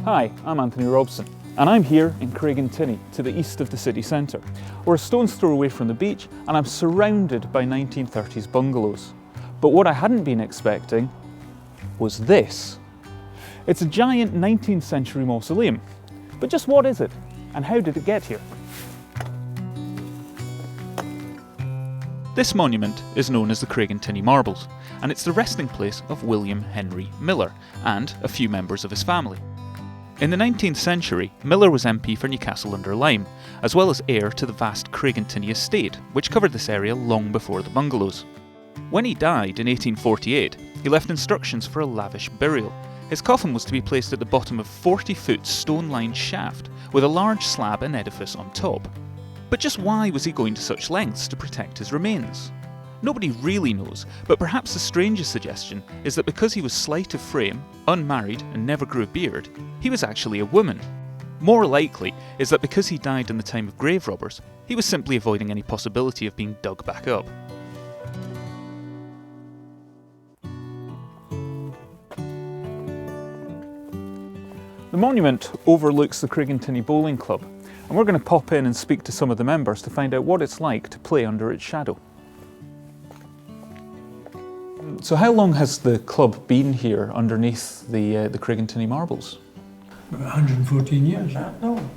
Hi, I'm Anthony Robson, and I'm here in Craigentinny, to the east of the city centre. We're a stone's throw away from the beach, and I'm surrounded by 1930s bungalows. But what I hadn't been expecting was this. It's a giant 19th century mausoleum. But just what is it, and how did it get here? This monument is known as the Craigentinny Marbles, and it's the resting place of William Henry Miller and a few members of his family. In the 19th century, Miller was MP for Newcastle-under-Lyme, as well as heir to the vast Craigentinny estate, which covered this area long before the bungalows. When he died in 1848, he left instructions for a lavish burial. His coffin was to be placed at the bottom of a 40-foot stone-lined shaft, with a large slab and edifice on top. But just why was he going to such lengths to protect his remains? Nobody really knows, but perhaps the strangest suggestion is that because he was slight of frame, unmarried and never grew a beard, he was actually a woman. More likely is that because he died in the time of grave robbers, he was simply avoiding any possibility of being dug back up. The monument overlooks the Craigentinny Bowling Club, and we're going to pop in and speak to some of the members to find out what it's like to play under its shadow. So how long has the club been here underneath the Craigentinny Marbles? About 114 years. No.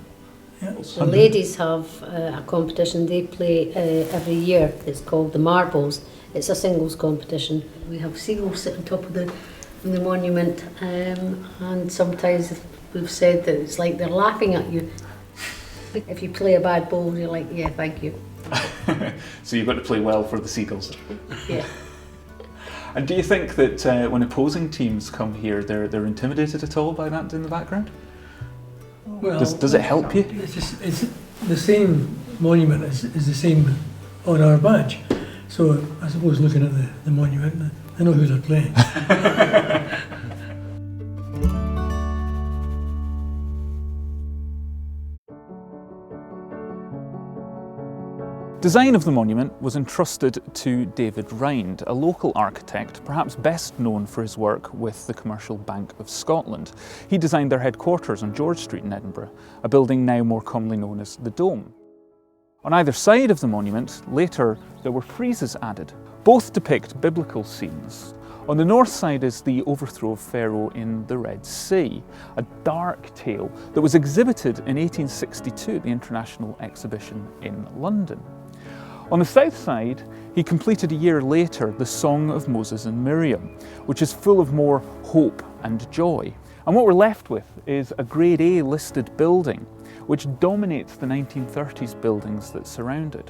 Yeah. The ladies have a competition they play every year. It's called the Marbles. It's a singles competition. We have seagulls sit on top of the monument, and sometimes we've said that it's like they're laughing at you. If you play a bad bowl, you're like, yeah, thank you. So you've got to play well for the seagulls. Yeah. And do you think that when opposing teams come here, they're intimidated at all by that in the background? Well, does it help you? It's the same monument is the same on our badge. So I suppose looking at the monument, I know who they're playing. Design of the monument was entrusted to David Rind, a local architect, perhaps best known for his work with the Commercial Bank of Scotland. He designed their headquarters on George Street in Edinburgh, a building now more commonly known as the Dome. On either side of the monument, later there were friezes added. Both depict biblical scenes. On the north side is the overthrow of Pharaoh in the Red Sea, a dark tale that was exhibited in 1862 at the International Exhibition in London. On the south side, he completed a year later the Song of Moses and Miriam, which is full of more hope and joy. And what we're left with is a Grade A listed building, which dominates the 1930s buildings that surround it.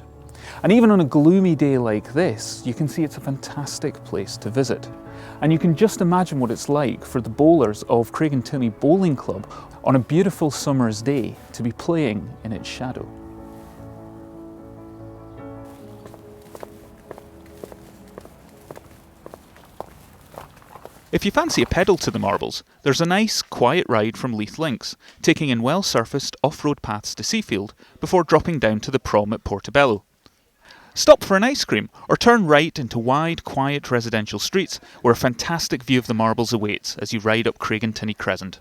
And even on a gloomy day like this, you can see it's a fantastic place to visit. And you can just imagine what it's like for the bowlers of Craigentinny Bowling Club on a beautiful summer's day to be playing in its shadow. If you fancy a pedal to the Marbles, there's a nice, quiet ride from Leith Links, taking in well-surfaced off-road paths to Seafield before dropping down to the prom at Portobello. Stop for an ice cream, or turn right into wide, quiet residential streets where a fantastic view of the Marbles awaits as you ride up Craigentinny Crescent.